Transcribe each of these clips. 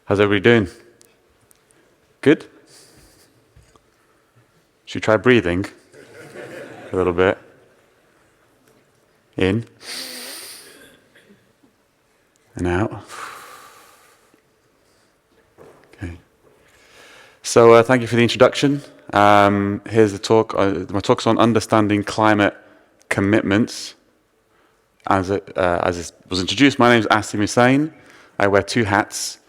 How's everybody doing? Good? Should we try breathing? A little bit. In. And out. Okay. So thank you for the introduction. Here's the talk. My talk's on understanding climate commitments. As it was introduced, my name is Asim Hussain. I wear two hats.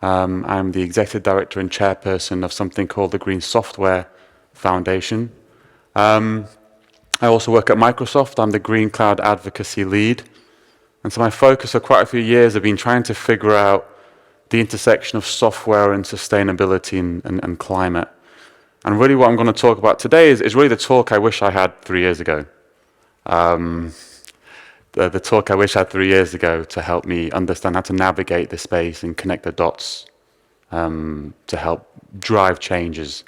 I'm the executive director and chairperson of something called the Green Software Foundation. I also work at Microsoft. I'm the Green Cloud Advocacy Lead. And so my focus for quite a few years have been trying to figure out the intersection of software and sustainability and climate. And really what I'm going to talk about today is really the talk I wish I had 3 years ago. The talk I wish I had 3 years ago to help me understand how to navigate the space and connect the dots to help drive changes.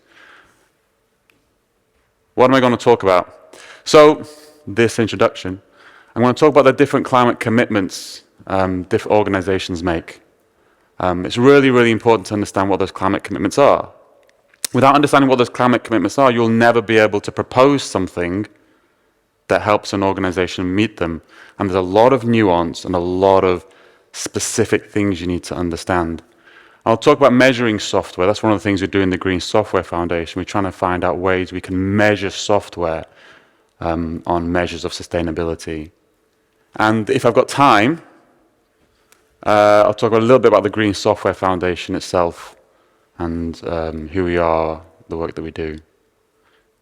What am I going to talk about? So, this introduction, I'm going to talk about the different climate commitments different organizations make. It's really, really important to understand what those climate commitments are. Without understanding what those climate commitments are, you'll never be able to propose something that helps an organization meet them. And there's a lot of nuance and a lot of specific things you need to understand. I'll talk about measuring software. That's one of the things we do in the Green Software Foundation. We're trying to find out ways we can measure software on measures of sustainability. And if I've got time, I'll talk a little bit about the Green Software Foundation itself and who we are, the work that we do,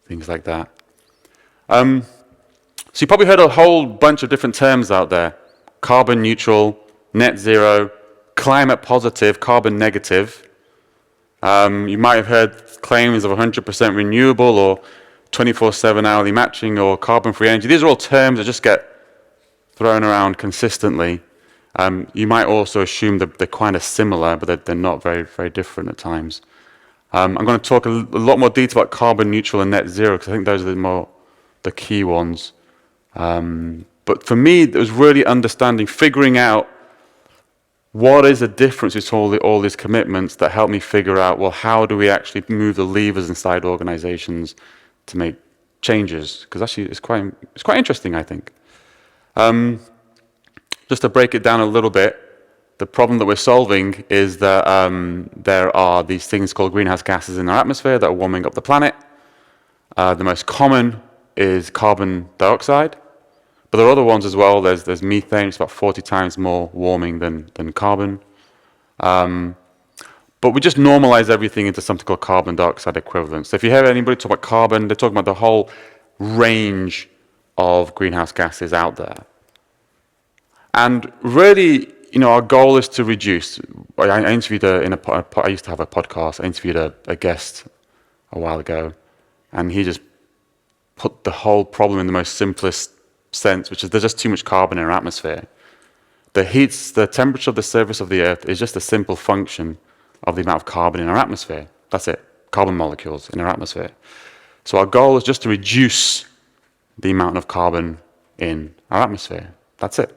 things like that. So you probably heard a whole bunch of different terms out there: carbon neutral, net zero, climate positive, carbon negative. You might have heard claims of 100% renewable or 24/7 hourly matching or carbon-free energy. These are all terms that just get thrown around consistently. You might also assume that they're kind of similar, but they're not very, very different at times. I'm going to talk a lot more detail about carbon neutral and net zero because I think those are the key ones. But for me, it was really understanding, figuring out what is the difference between all these commitments that help me figure out, well, how do we actually move the levers inside organizations to make changes? Because actually it's quite interesting, I think. Just to break it down a little bit, the problem that we're solving is that there are these things called greenhouse gases in our atmosphere that are warming up the planet. The most common is carbon dioxide. But there are other ones as well. There's methane. It's about 40 times more warming than carbon. But we just normalize everything into something called carbon dioxide equivalent. So if you hear anybody talk about carbon, they're talking about the whole range of greenhouse gases out there. And really, our goal is to reduce. I interviewed I used to have a podcast. I interviewed a guest a while ago, and he just put the whole problem in the most simplest sense, which is there's just too much carbon in our atmosphere. The temperature of the surface of the Earth is just a simple function of the amount of carbon in our atmosphere. That's it, carbon molecules in our atmosphere. So our goal is just to reduce the amount of carbon in our atmosphere. That's it.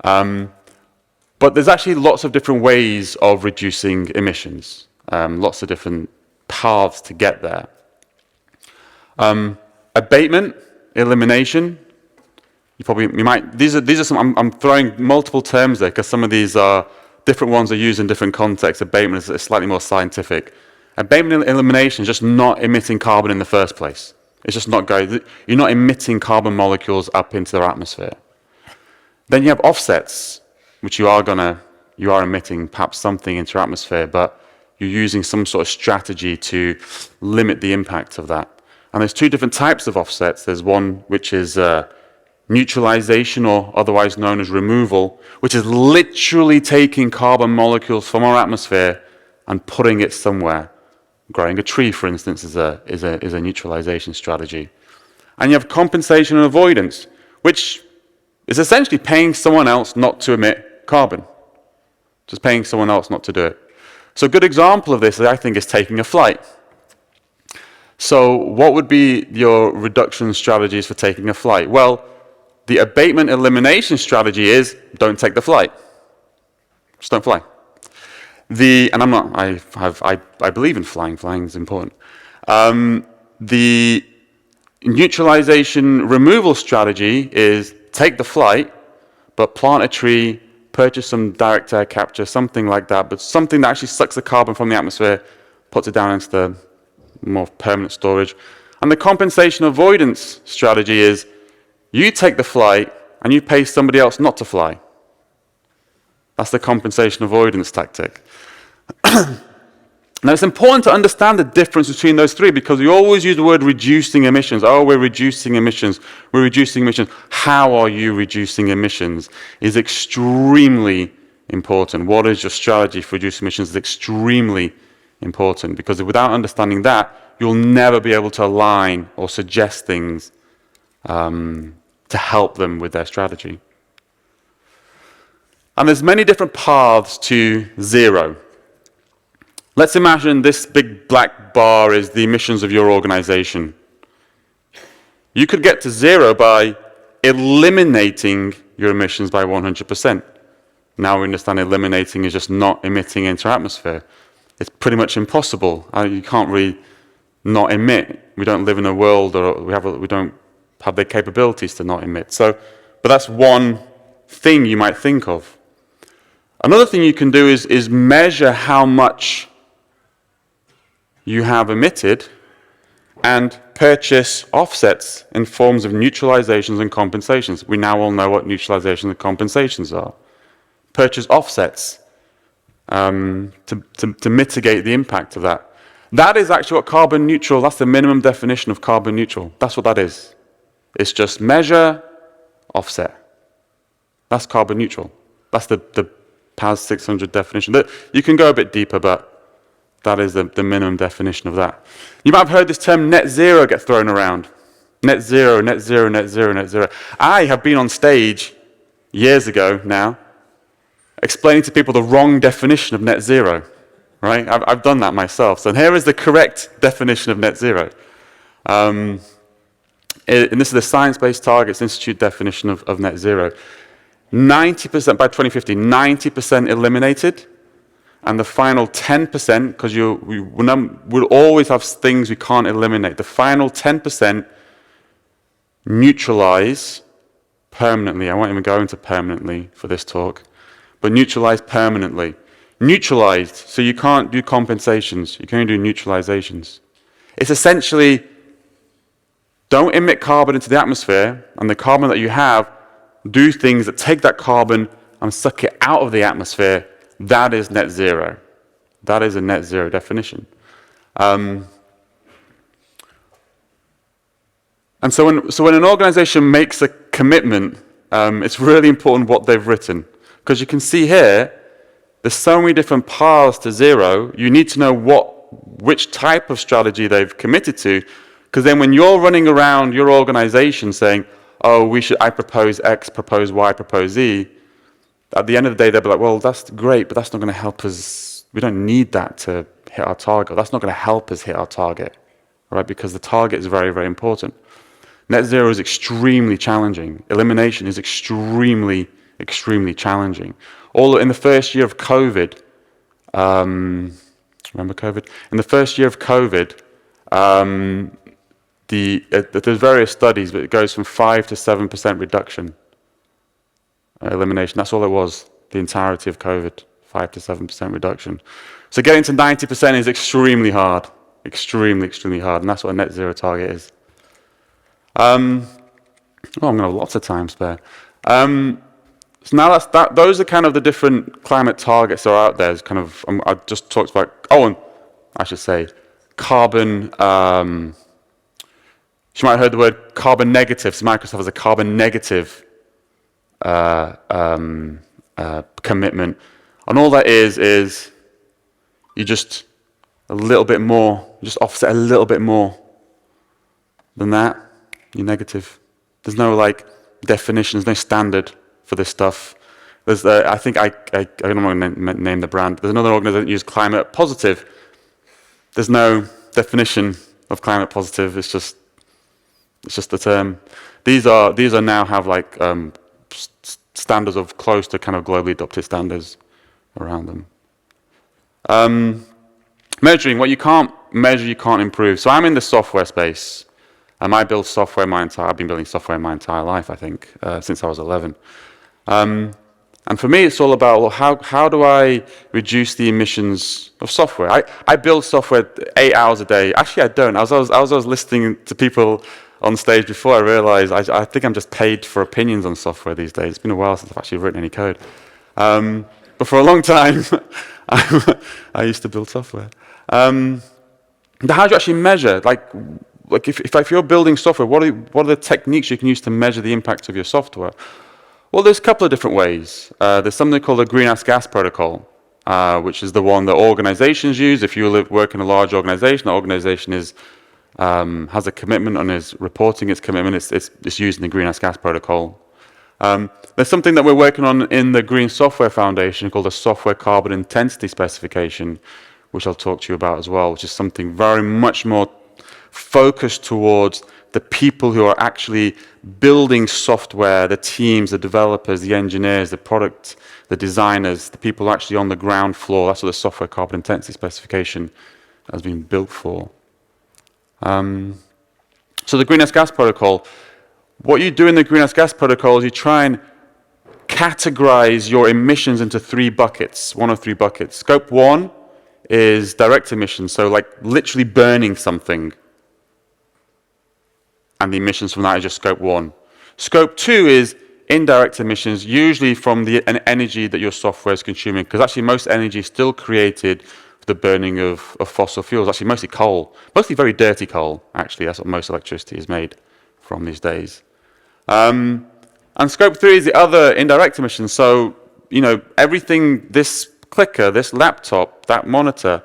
But there's actually lots of different ways of reducing emissions, lots of different paths to get there. Abatement, elimination. These are some. I'm throwing multiple terms there because some of these are different ones are used in different contexts. Abatement is slightly more scientific. Abatement and elimination is just not emitting carbon in the first place. It's just not going. You're not emitting carbon molecules up into the atmosphere. Then you have offsets, which you are emitting perhaps something into your atmosphere, but you're using some sort of strategy to limit the impact of that. And there's two different types of offsets. There's one which is neutralization, or otherwise known as removal, which is literally taking carbon molecules from our atmosphere and putting it somewhere. Growing a tree, for instance, is a neutralization strategy. And you have compensation and avoidance, which is essentially paying someone else not to emit carbon. Just paying someone else not to do it. So a good example of this, I think, is taking a flight. So what would be your reduction strategies for taking a flight? Well, the abatement elimination strategy is don't take the flight. Just don't fly. And I'm not, I believe in flying. Flying is important. The neutralization removal strategy is take the flight, but plant a tree, purchase some direct air capture, something like that, but something that actually sucks the carbon from the atmosphere, puts it down into the more permanent storage. And the compensation avoidance strategy is you take the flight and you pay somebody else not to fly. That's the compensation avoidance tactic. Now, it's important to understand the difference between those three because we always use the word reducing emissions. Oh, we're reducing emissions. We're reducing emissions. How are you reducing emissions is extremely important. What is your strategy for reducing emissions is extremely important because without understanding that, you'll never be able to align or suggest things to help them with their strategy. And there's many different paths to zero. Let's imagine this big black bar is the emissions of your organization. You could get to zero by eliminating your emissions by 100%. Now we understand eliminating is just not emitting into our atmosphere. It's pretty much impossible. You can't really not emit. We don't live in a world, or we don't have the capabilities to not emit. But that's one thing you might think of. Another thing you can do is measure how much you have emitted and purchase offsets in forms of neutralizations and compensations. We now all know what neutralizations and compensations are. Purchase offsets to mitigate the impact of that. That is actually what carbon neutral, that's the minimum definition of carbon neutral. That's what that is. It's just measure, offset. That's carbon neutral. That's the PAS 600 definition. You can go a bit deeper, but that is the minimum definition of that. You might have heard this term net zero get thrown around. Net zero, net zero, net zero, net zero. I have been on stage years ago now explaining to people the wrong definition of net zero. Right? I've done that myself. So here is the correct definition of net zero. And this is the Science Based Targets Institute definition of net zero. 90% by 2050, 90% eliminated. And the final 10%, because we'll always have things we can't eliminate. The final 10% neutralize permanently. I won't even go into permanently for this talk, but neutralize permanently. Neutralized, so you can't do compensations. You can only do neutralizations. It's essentially don't emit carbon into the atmosphere, and the carbon that you have, do things that take that carbon and suck it out of the atmosphere. That is net zero. That is a net zero definition. And so when an organization makes a commitment, it's really important what they've written. Because you can see here, there's so many different paths to zero. You need to know which type of strategy they've committed to. Because then when you're running around your organization saying, oh, I propose X, propose Y, propose Z, at the end of the day, they'll be like, well, that's great, but that's not going to help us. We don't need that to hit our target. That's not going to help us hit our target, right? Because the target is very, very important. Net zero is extremely challenging. Elimination is extremely, extremely challenging. All in the first year of COVID, remember COVID? In the first year of COVID, there's various studies, but it goes from 5 to 7% reduction. Elimination, that's all it was, the entirety of COVID, 5 to 7% reduction. So getting to 90% is extremely hard, extremely, extremely hard, and that's what a net zero target is. I'm going to have lots of time spare. So now those are kind of the different climate targets that are out there. Kind of, I just talked about, and I should say, carbon, you might have heard the word carbon negative. So Microsoft has a carbon negative commitment. And all that is you just a little bit more, just offset a little bit more than that, you're negative. There's no definition, there's no standard for this stuff. There's I don't want to name the brand. There's another organization that uses climate positive. There's no definition of climate positive. It's just the term. These are now have standards of close to kind of globally adopted standards. around them. Measuring, what you can't measure, you can't improve. So I'm in the software space. I build software I've been building software my entire life, I think, since I was 11. And for me, it's all about, well, how do I reduce the emissions of software? I build software 8 hours a day. Actually, I don't. As I was listening to people on stage before, I realized I think I'm just paid for opinions on software these days. It's been a while since I've actually written any code. But for a long time, I used to build software. But how do you actually measure? Like if you're building software, what are the techniques you can use to measure the impact of your software? Well, there's a couple of different ways. There's something called the greenhouse gas protocol, which is the one that organizations use. If you work in a large organization, the organization has a commitment and is reporting its commitment. It's using the greenhouse gas protocol. There's something that we're working on in the Green Software Foundation called the Software Carbon Intensity Specification, which I'll talk to you about as well, which is something very much more focused towards the people who are actually building software, the teams, the developers, the engineers, the product, the designers, the people actually on the ground floor. That's what the Software Carbon Intensity Specification has been built for. So the greenhouse gas protocol, what you do in the greenhouse gas protocol is you try and categorize your emissions into 3 buckets, 1 of 3 buckets. Scope 1 is direct emissions, so like literally burning something. And the emissions from that is just scope 1. Scope 2 is indirect emissions, usually from the energy that your software is consuming, because actually most energy is still created for the burning of fossil fuels, actually mostly coal, mostly very dirty coal, actually. That's what most electricity is made from these days. And scope 3 is the other indirect emissions. So, everything, this clicker, this laptop, that monitor,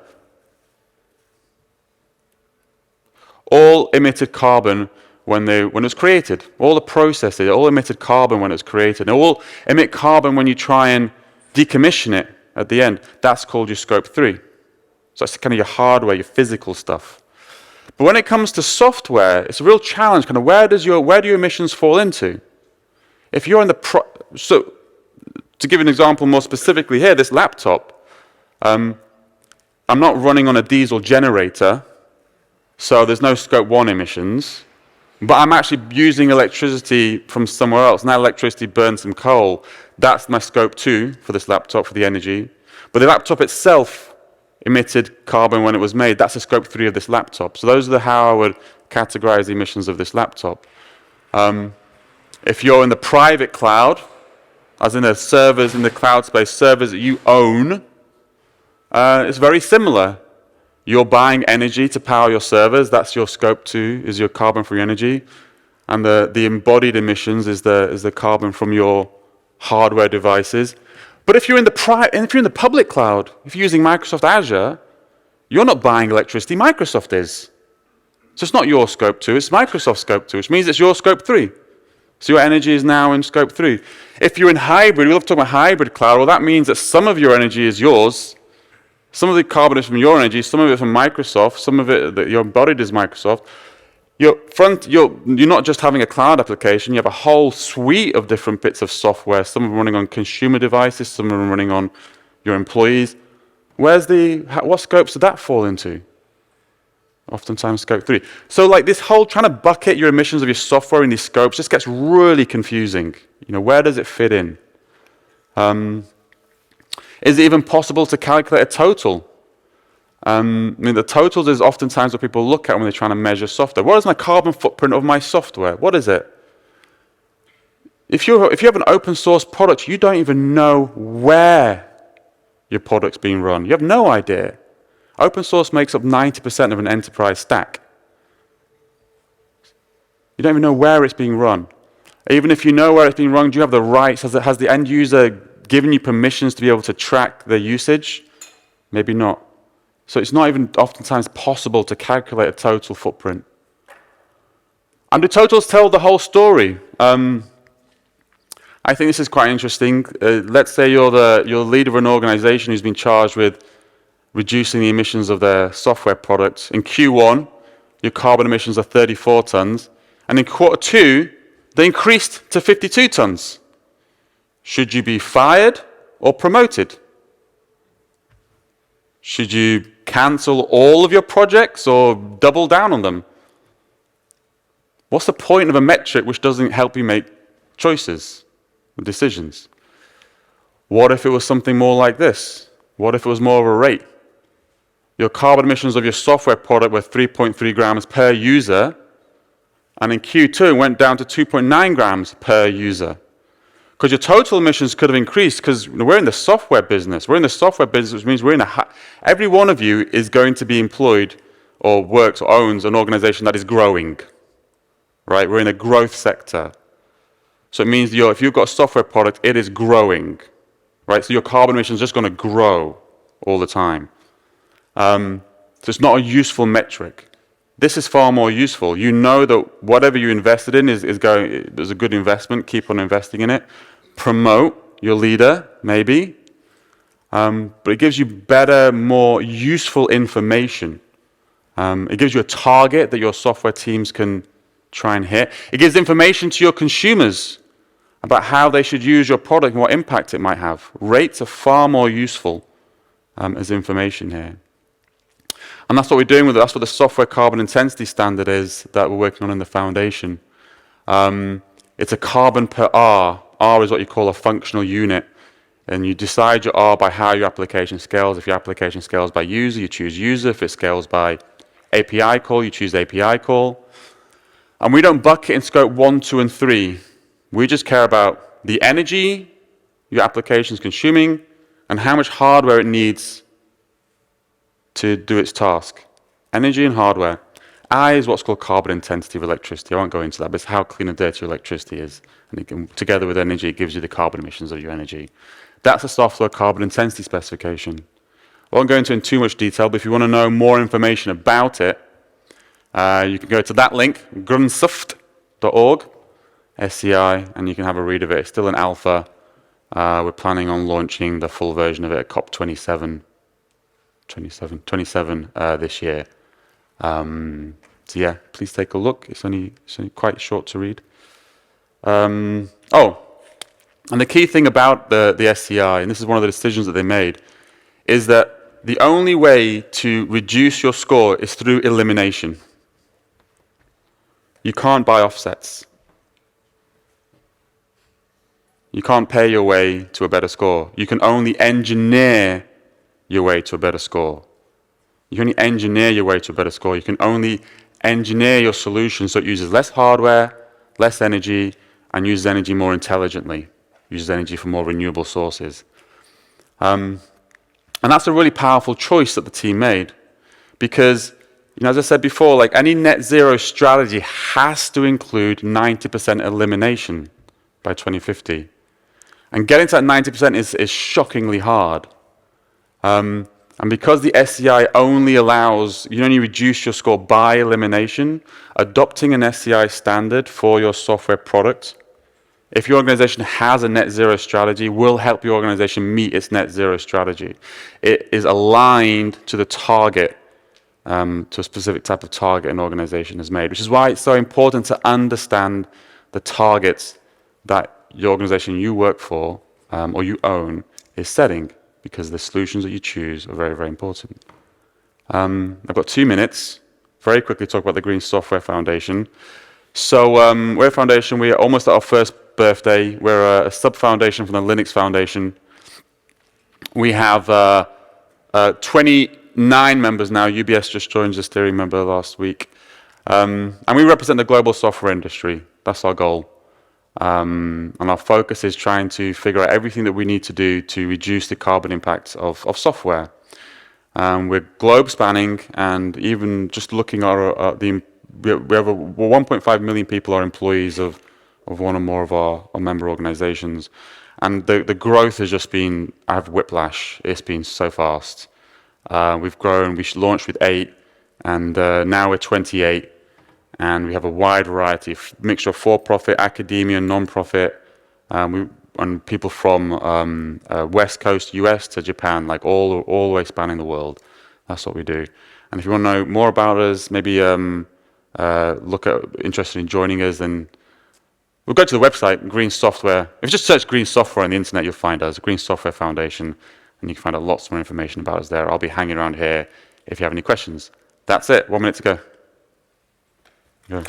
all emitted carbon when it was created. All the processes, all emitted carbon when it was created. And all emit carbon when you try and decommission it at the end. That's called your scope 3. So that's kind of your hardware, your physical stuff. But when it comes to software, it's a real challenge. Kind of where do your emissions fall into? If you're in the so to give an example more specifically here, this laptop, I'm not running on a diesel generator, so there's no scope 1 emissions. But I'm actually using electricity from somewhere else. And that electricity burns some coal. That's my scope 2 for this laptop, for the energy. But the laptop itself emitted carbon when it was made. That's the scope 3 of this laptop. So those are how I would categorize the emissions of this laptop. If you're in the private cloud, as in the servers in the cloud space, servers that you own, it's very similar. You're buying energy to power your servers. That's your scope 2, is your carbon-free energy. And the embodied emissions is the carbon from your hardware devices. But if you're in the public cloud, if you're using Microsoft Azure, you're not buying electricity. Microsoft is. So it's not your scope 2, it's Microsoft's scope 2, which means it's your scope 3. So your energy is now in scope 3. If you're in hybrid, we love to talk about hybrid cloud, well, that means that some of your energy is yours. Some of the carbon is from your energy, some of it from Microsoft, some of it that you're embodied is Microsoft. You're not just having a cloud application, you have a whole suite of different bits of software, some of them running on consumer devices, some of them running on your employees. What scopes did that fall into? Oftentimes scope 3. So like this whole trying to bucket your emissions of your software in these scopes just gets really confusing. Where does it fit in? Is it even possible to calculate a total? The totals is oftentimes what people look at when they're trying to measure software. What is my carbon footprint of my software? What is it? If you have an open source product, you don't even know where your product's being run. You have no idea. Open source makes up 90% of an enterprise stack. You don't even know where it's being run. Even if you know where it's being run, do you have the rights? Has the end user given you permissions to be able to track their usage? Maybe not. So it's not even oftentimes possible to calculate a total footprint. And do totals tell the whole story? I think this is quite interesting. Let's say you're the leader of an organization who's been charged with reducing the emissions of their software products. In Q1, your carbon emissions are 34 tons. And in quarter 2, they increased to 52 tons. Should you be fired or promoted? Should you cancel all of your projects or double down on them? What's the point of a metric which doesn't help you make choices and decisions? What if it was something more like this? What if it was more of a rate? Your carbon emissions of your software product were 3.3 grams per user, and in Q2 it went down to 2.9 grams per user. Because your total emissions could have increased, because we're in the software business. We're in the software business, which means every one of you is going to be employed or works or owns an organization that is growing. Right? We're in a growth sector. So it means if you've got a software product, it is growing. Right? So your carbon emissions are just going to grow all the time. So it's not a useful metric. This is far more useful. You know that whatever you invested in is a good investment. Keep on investing in it. Promote your leader, maybe. But it gives you better, more useful information. It gives you a target that your software teams can try and hit. It gives information to your consumers about how they should use your product and what impact it might have. Rates are far more useful as information here. And that's what we're doing with it. That's what the software carbon intensity standard is that we're working on in the foundation. It's a carbon per R. R is what you call a functional unit. And you decide your R by how your application scales. If your application scales by user, you choose user. If it scales by API call, you choose API call. And we don't bucket in scope 1, 2, and 3. We just care about the energy your application is consuming and how much hardware it needs to do its task. Energy and hardware. I is what's called carbon intensity of electricity. I won't go into that, but it's how clean and dirty your electricity is. And together with energy, it gives you the carbon emissions of your energy. That's a software carbon intensity specification. I won't go into it in too much detail, but if you want to know more information about it, you can go to that link, grunsuft.org, SCI, and you can have a read of it. It's still in alpha. We're planning on launching the full version of it at COP27 this year. So yeah, please take a look. It's only quite short to read. And the key thing about the SCI, and this is one of the decisions that they made, is that the only way to reduce your score is through elimination. You can't buy offsets. You can't pay your way to a better score. You can only engineer your way to a better score. You can only engineer your way to a better score. You can only engineer your solution so it uses less hardware, less energy, and uses energy more intelligently. Uses energy from more renewable sources. And that's a really powerful choice that the team made, because, as I said before, like any net zero strategy has to include 90% elimination by 2050. And getting to that 90% is shockingly hard. And because the SCI only allows, you only reduce your score by elimination, adopting an SCI standard for your software product, if your organization has a net zero strategy, will help your organization meet its net zero strategy. It is aligned to the target, to a specific type of target an organization has made, which is why it's so important to understand the targets that your organization you work for or you own is setting, because the solutions that you choose are very, very important. I've got 2 minutes. Very quickly talk about the Green Software Foundation. So we're a foundation. We are almost at our first birthday. We're a sub-foundation from the Linux Foundation. We have 29 members now. UBS just joined as a steering member last week. And we represent the global software industry. That's our goal. And our focus is trying to figure out everything that we need to do to reduce the carbon impacts of software. We're globe spanning, and even just looking at we have 1.5 million people are employees of one or more of our member organizations. And the growth has just been, I have whiplash. It's been so fast. We've grown, we launched with 8, and now we're 28. And we have a wide variety, mixture of for-profit, academia, non-profit, and people from West Coast US to Japan, like all the way spanning the world. That's what we do. And if you want to know more about us, maybe interested in joining us, then we'll go to the website, Green Software. If you just search Green Software on the internet, you'll find us, Green Software Foundation, and you can find out lots more information about us there. I'll be hanging around here if you have any questions. That's it. 1 minute to go. Go.